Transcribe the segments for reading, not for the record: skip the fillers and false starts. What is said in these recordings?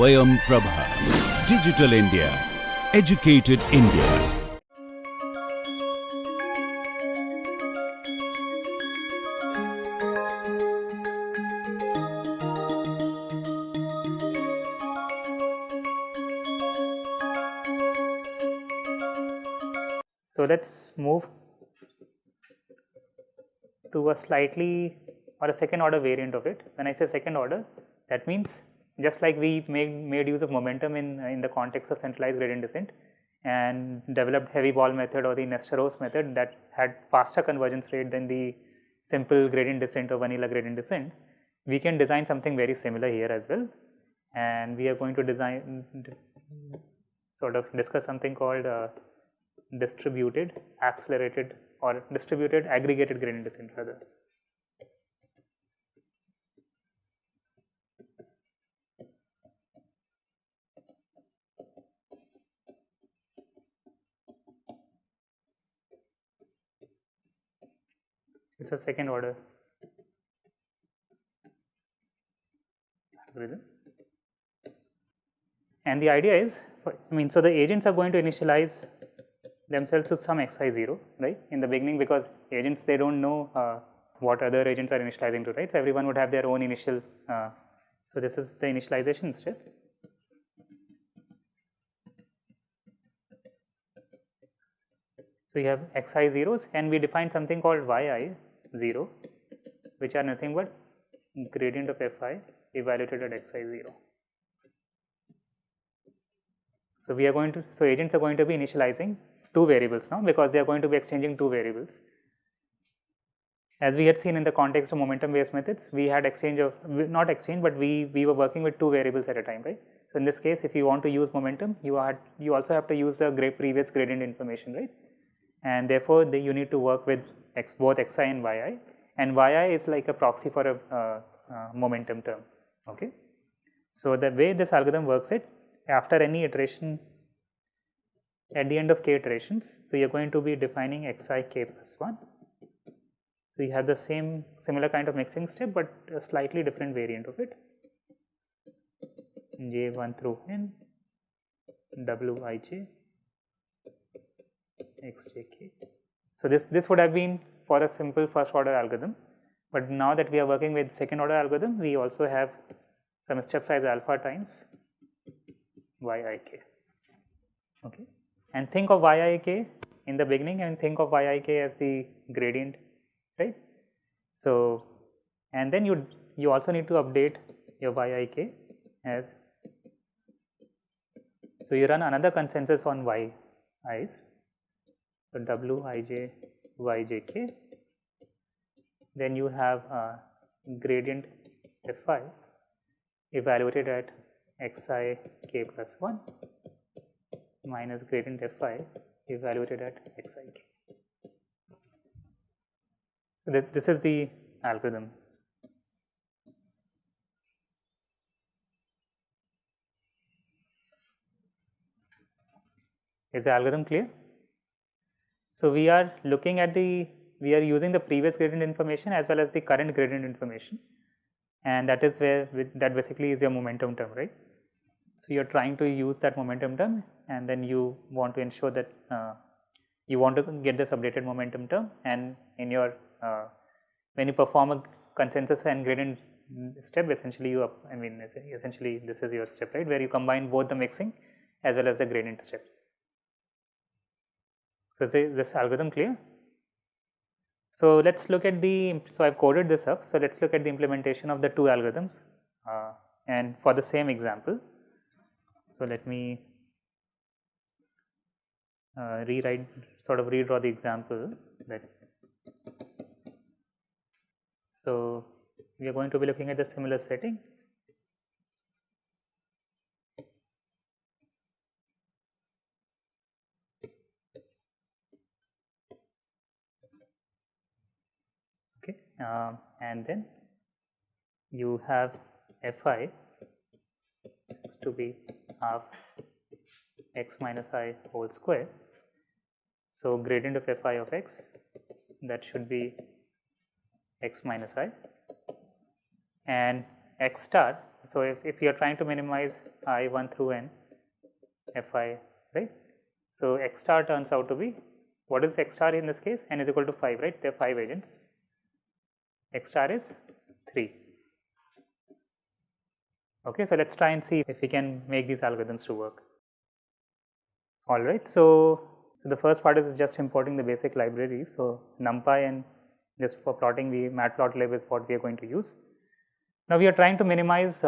Swayam Prabha. Digital India. Educated India. So let's move to a slightly or a second order variant of it. When I say second order, that means just like we made use of momentum in the context of centralized gradient descent and developed heavy ball method or the Nesteros method that had faster convergence rate than the simple gradient descent or vanilla gradient descent, we can design something very similar here as well. And we are going to discuss something called distributed accelerated or distributed aggregated gradient descent rather. It's a second order algorithm. And the idea is, so the agents are going to initialize themselves to some xi0, right, in the beginning, because agents, they don't know what other agents are initializing to, right. So everyone would have their own initial, so this is the initialization step. So you have xi zeros and we define something called yi0, which are nothing but gradient of fi evaluated at xi0. So we are going to, so agents are going to be initializing two variables now, because they are going to be exchanging two variables. As we had seen in the context of momentum based methods, we had exchange of, not exchange, but we were working with two variables at a time, right. So in this case, if you want to use momentum, you also have to use the previous gradient information, right, and therefore you need to work with both xi and yi, and yi is like a proxy for a momentum term, okay. So the way this algorithm works it, after any iteration, at the end of k iterations, so you are going to be defining xi k plus 1. So you have the similar kind of mixing step, but a slightly different variant of it, j1 through n wij xjk. So this would have been for a simple first order algorithm, but now that we are working with second order algorithm, we also have some step size alpha times yik, okay. And think of yik in the beginning and think of yik as the gradient, right. So and then you also need to update your yik as, so you run another consensus on yi's, so wij yjk, then you have gradient fi evaluated at xi k plus 1 minus gradient fi evaluated at xik. This is the algorithm. Is the algorithm clear? So we are looking at we are using the previous gradient information as well as the current gradient information, and that is where that basically is your momentum term, right. So you are trying to use that momentum term, and then you want to ensure that you want to get this updated momentum term, and in your when you perform a consensus and gradient step, essentially essentially this is your step, right, where you combine both the mixing as well as the gradient step. So is this algorithm clear? So let's look at so I've coded this up, so let's look at the implementation of the two algorithms and for the same example. So let me redraw the example that, so we are going to be looking at the similar setting. Okay, and then you have fi is to be half x minus I whole square. So gradient of fi of x, that should be x minus I, and x star so if you are trying to minimize I 1 through n fi, right? So x star turns out to be, what is x star in this case? N is equal to 5, right? There are 5 agents. X star is 3. Okay, so let's try and see if we can make these algorithms to work. All right, so the first part is just importing the basic libraries. So NumPy, and just for plotting, matplotlib is what we are going to use. Now we are trying to minimize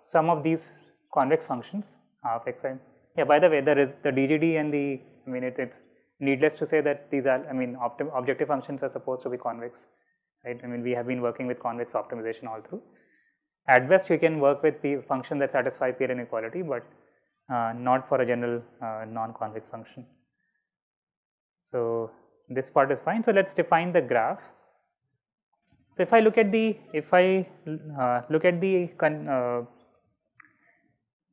some of these convex functions of xi. Yeah, by the way, there is the DGD and the, I mean, it's needless to say that these are, I mean, objective functions are supposed to be convex, right? I mean, we have been working with convex optimization all through. At best, you can work with functions that satisfy peer inequality, but not for a general non-convex function. So this part is fine. So let's define the graph. So if I look at the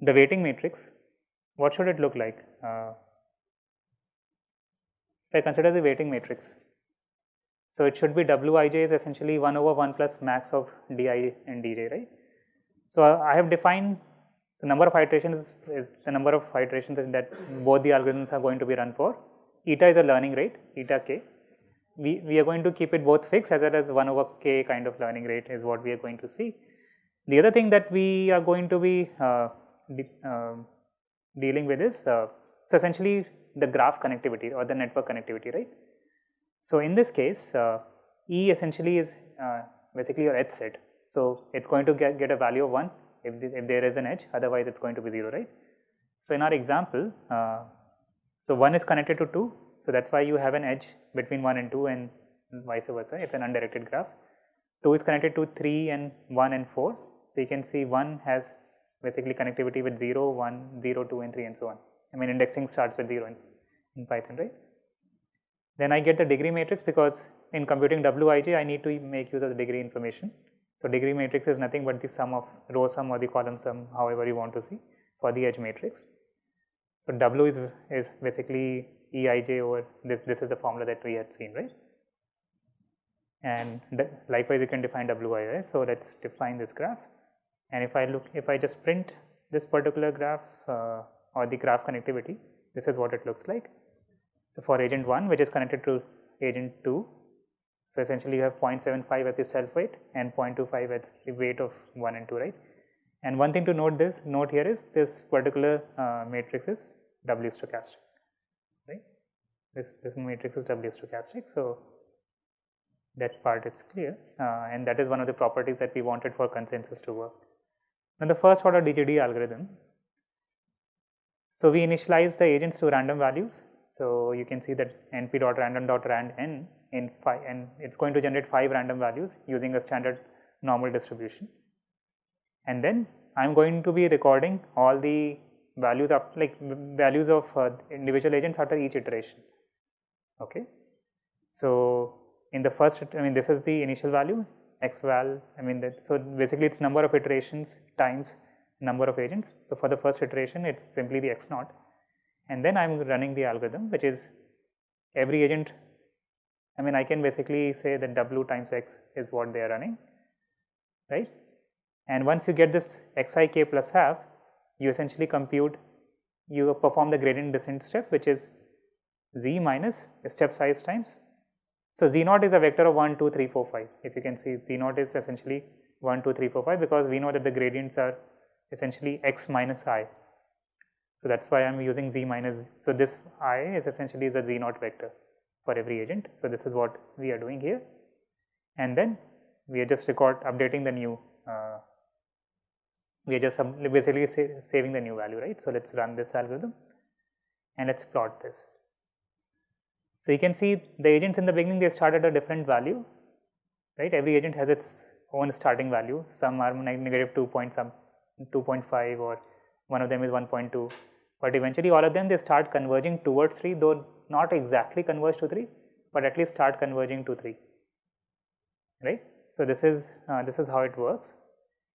the weighting matrix, what should it look like? If I consider the weighting matrix, so it should be Wij is essentially 1 over 1 plus max of di and dj, right? So I have defined, so number of iterations is the number of iterations that both the algorithms are going to be run for. Eta is a learning rate, eta k. We are going to keep it both fixed as well as 1 over k kind of learning rate is what we are going to see. The other thing that we are going to be dealing with is, so essentially the graph connectivity or the network connectivity, right? So in this case, E essentially is basically your edge set. So it's going to get a value of 1 if there is an edge, otherwise it's going to be 0, right? So in our example, so 1 is connected to 2, so that's why you have an edge between 1 and 2 and vice versa, it's an undirected graph. 2 is connected to 3 and 1 and 4, so you can see 1 has basically connectivity with 0, 1, 0, 2 and 3 and so on. I mean, indexing starts with 0 in Python, right? Then I get the degree matrix because in computing Wij, I need to make use of the degree information. So degree matrix is nothing but the sum of row sum or the column sum, however you want to see, for the edge matrix. So W is basically Eij over this is the formula that we had seen, right? And likewise you can define Wi, right? So let's define this graph. And if I just print this particular graph or the graph connectivity, this is what it looks like. So for agent 1, which is connected to agent 2, so essentially you have 0.75 as the self weight and 0.25 as the weight of 1 and 2, right? And one thing to note here is this particular matrix is W stochastic, right? This matrix is W stochastic, so that part is clear, and that is one of the properties that we wanted for consensus to work. Now the first order DGD algorithm, so we initialize the agents to random values. So you can see that np.random.randn in 5, and it's going to generate 5 random values using a standard normal distribution. And then I'm going to be recording all the values of individual agents after each iteration. Okay, so in the first, I mean, this is the initial value xval. I mean, so basically it's number of iterations times number of agents. So for the first iteration, it's simply the x naught. And then I'm running the algorithm, which is every agent, I mean, I can basically say that W times X is what they are running, right? And once you get this xik plus half, you essentially you perform the gradient descent step, which is z minus step size times. So z naught is a vector of 1, 2, 3, 4, 5. If you can see, z naught is essentially 1, 2, 3, 4, 5 because we know that the gradients are essentially x minus I. So that's why I'm using z minus, so this I is essentially the z naught vector for every agent. So this is what we are doing here, and then we are just updating the new, we are just basically saving the new value, right? So let's run this algorithm and let's plot this. So you can see the agents in the beginning, they start at a different value, right? Every agent has its own starting value. Some are negative 2.5 or one of them is 1.2, but eventually all of them, they start converging towards 3, though not exactly converge to 3, but at least start converging to 3, right? So this is how it works.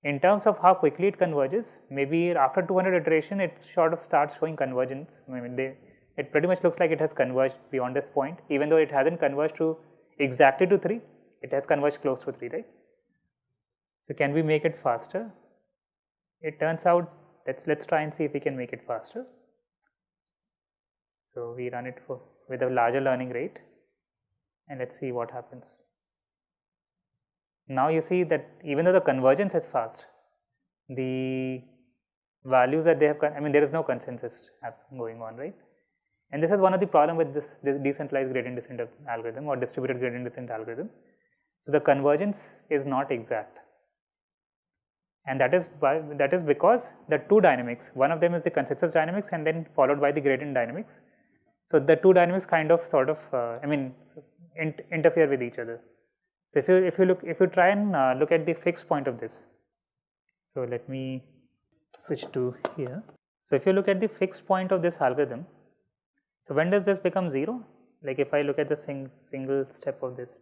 In terms of how quickly it converges, maybe after 200 iteration, it sort of starts showing convergence. I mean, it pretty much looks like it has converged beyond this point, even though it hasn't converged to exactly to 3, it has converged close to 3, right? So can we make it faster? it turns out, let's try and see if we can make it faster. So we run it with a larger learning rate, and let's see what happens. Now you see that even though the convergence is fast, the values that they have, I mean, there is no consensus going on, right? And this is one of the problem with this decentralized gradient descent algorithm or distributed gradient descent algorithm. So the convergence is not exact, and that is because the two dynamics, one of them is the consensus dynamics and then followed by the gradient dynamics. So the two dynamics kind of sort of interfere with each other. So if you try and look at the fixed point of this, so let me switch to here. So if you look at the fixed point of this algorithm, so when does this become 0? Like if I look at the single step of this,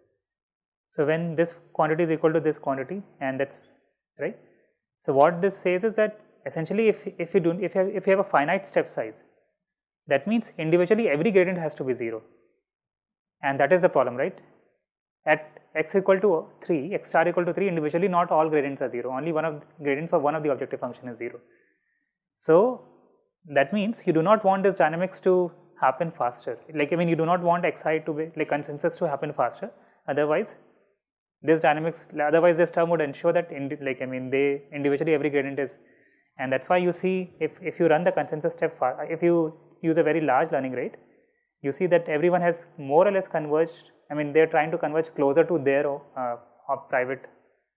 so when this quantity is equal to this quantity, and that's right. So what this says is that essentially if you have a finite step size, that means individually every gradient has to be 0, and that is the problem, right? At x equal to 3, x star equal to 3, individually not all gradients are 0, only one of the gradients of one of the objective function is 0. So that means you do not want this dynamics to happen faster, like you do not want xi to be like consensus to happen faster, otherwise this term would ensure that they individually every gradient is, and that's why you see if you run the consensus step if you use a very large learning rate, you see that everyone has more or less converged. They are trying to converge closer to their private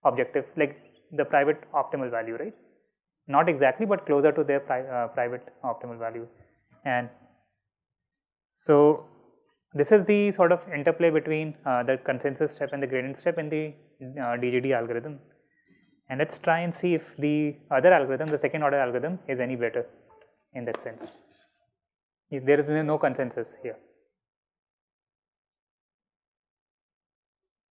objective, like the private optimal value, right? Not exactly, but closer to their private optimal value. And so this is the sort of interplay between the consensus step and the gradient step in the DGD algorithm. And let's try and see if the other algorithm, the second order algorithm, is any better in that sense. There is no consensus here.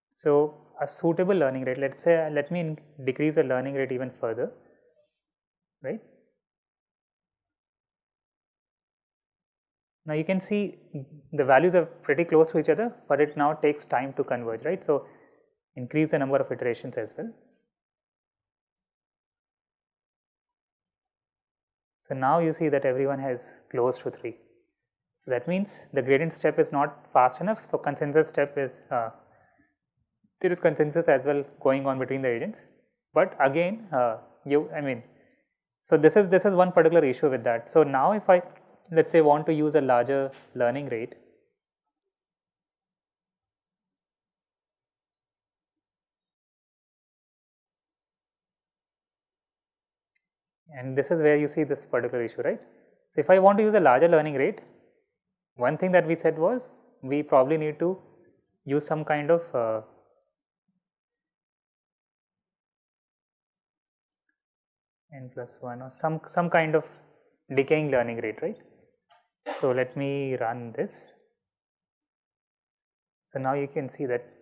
So a suitable learning rate, let's say, let me decrease the learning rate even further, right? Now you can see the values are pretty close to each other, but it now takes time to converge, right? So increase the number of iterations as well. So now you see that everyone has close to 3. So that means the gradient step is not fast enough. So consensus step is there is consensus as well going on between the agents. But again, so this is one particular issue with that. So now if I, let's say, want to use a larger learning rate, and this is where you see this particular issue, right? So if I want to use a larger learning rate, one thing that we said was we probably need to use some kind of n plus 1 or some kind of decaying learning rate, right? So let me run this. So now you can see that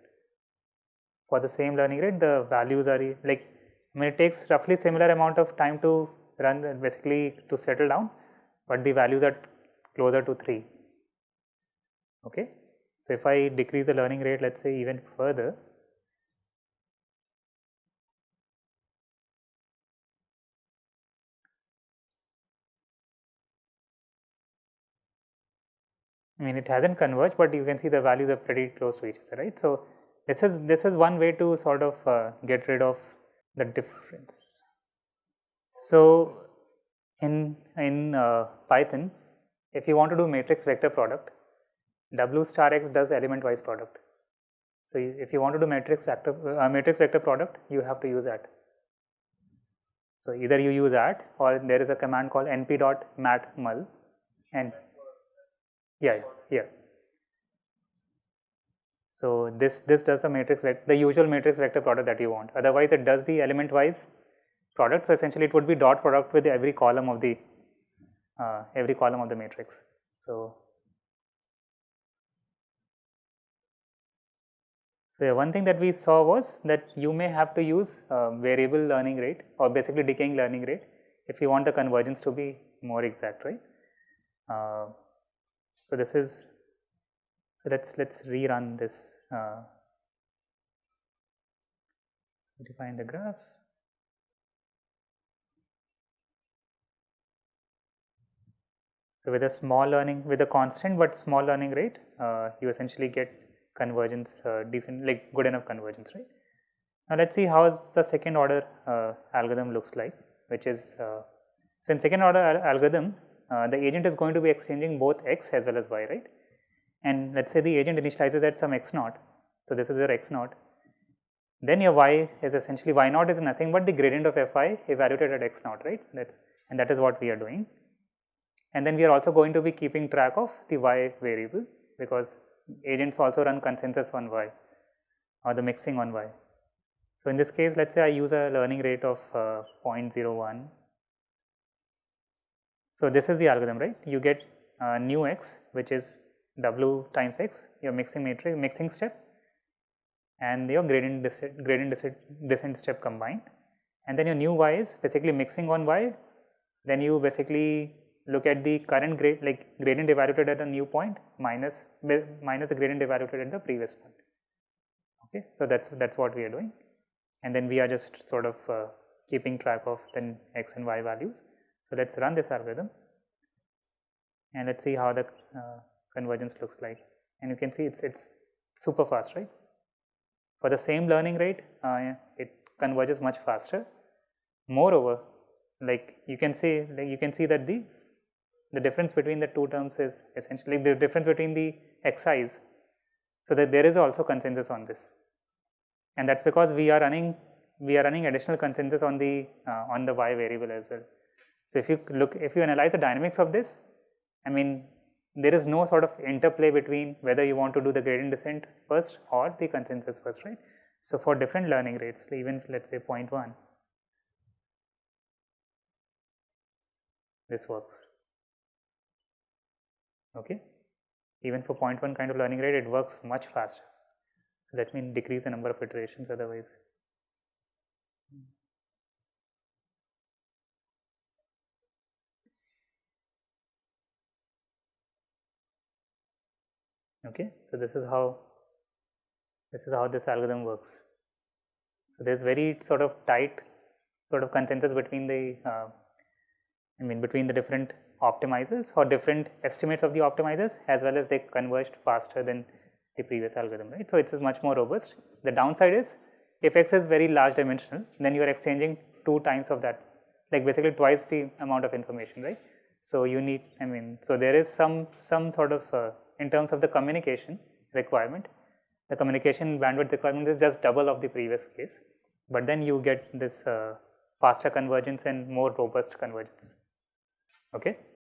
for the same learning rate, the values are like, it takes roughly similar amount of time to run, basically to settle down, but the values are closer to 3. Okay. So if I decrease the learning rate, let's say even further, it hasn't converged, but you can see the values are pretty close to each other, right? So this is one way to sort of get rid of the difference. So in Python, if you want to do matrix vector product, W star x does element wise product. So if you want to do matrix vector product, you have to use that. So either you use that, or there is a command called np.matmul, and yeah. So this does the usual matrix vector product that you want. Otherwise, it does the element wise product. So essentially, it would be dot product with every column of the matrix. So one thing that we saw was that you may have to use variable learning rate, or basically decaying learning rate, if you want the convergence to be more exact, right? So this is, so let's rerun this. Define the graph. So with a small learning, with a constant but small learning rate, you essentially get convergence, decent, like good enough convergence, right? Now let's see how the second order algorithm looks like, which is, so in second order algorithm, the agent is going to be exchanging both x as well as y, right? And let's say the agent initializes at some x naught, so this is your x naught. Then your y is essentially, y naught is nothing but the gradient of fi evaluated at x naught, right? And that is what we are doing. And then we are also going to be keeping track of the y variable, because agents also run consensus on y or the mixing on y. So in this case, let's say I use a learning rate of 0.01. So this is the algorithm, right? You get new x, which is w times x, your mixing matrix, mixing step, and your gradient descent step combined. And then your new y is basically mixing on y. Then you basically look at the current gradient evaluated at a new point minus the gradient evaluated at the previous point. Okay, so that's what we are doing. And then we are just sort of keeping track of the x and y values. So let's run this algorithm and let's see how the convergence looks like. And you can see it's super fast, right? For the same learning rate, it converges much faster. Moreover, like you can see that the difference between the two terms is essentially the difference between the xi's, so that there is also consensus on this. And that's because we are running additional consensus on the y variable as well. So if you analyze the dynamics of this, I mean, there is no sort of interplay between whether you want to do the gradient descent first or the consensus first, right? So for different learning rates, even let's say 0.1, this works. Okay, even for 0.1 kind of learning rate, it works much faster. So let me decrease the number of iterations otherwise. Okay, so this is how this algorithm works. So there's very sort of tight sort of consensus between the between the different optimizers or different estimates of the optimizers, as well as they converged faster than the previous algorithm, right? So it's much more robust. The downside is, if x is very large dimensional, then you are exchanging 2 times of that, like basically twice the amount of information, right? So you need, so there is some sort of in terms of the communication requirement, the communication bandwidth requirement is just double of the previous case, but then you get this faster convergence and more robust convergence. Okay.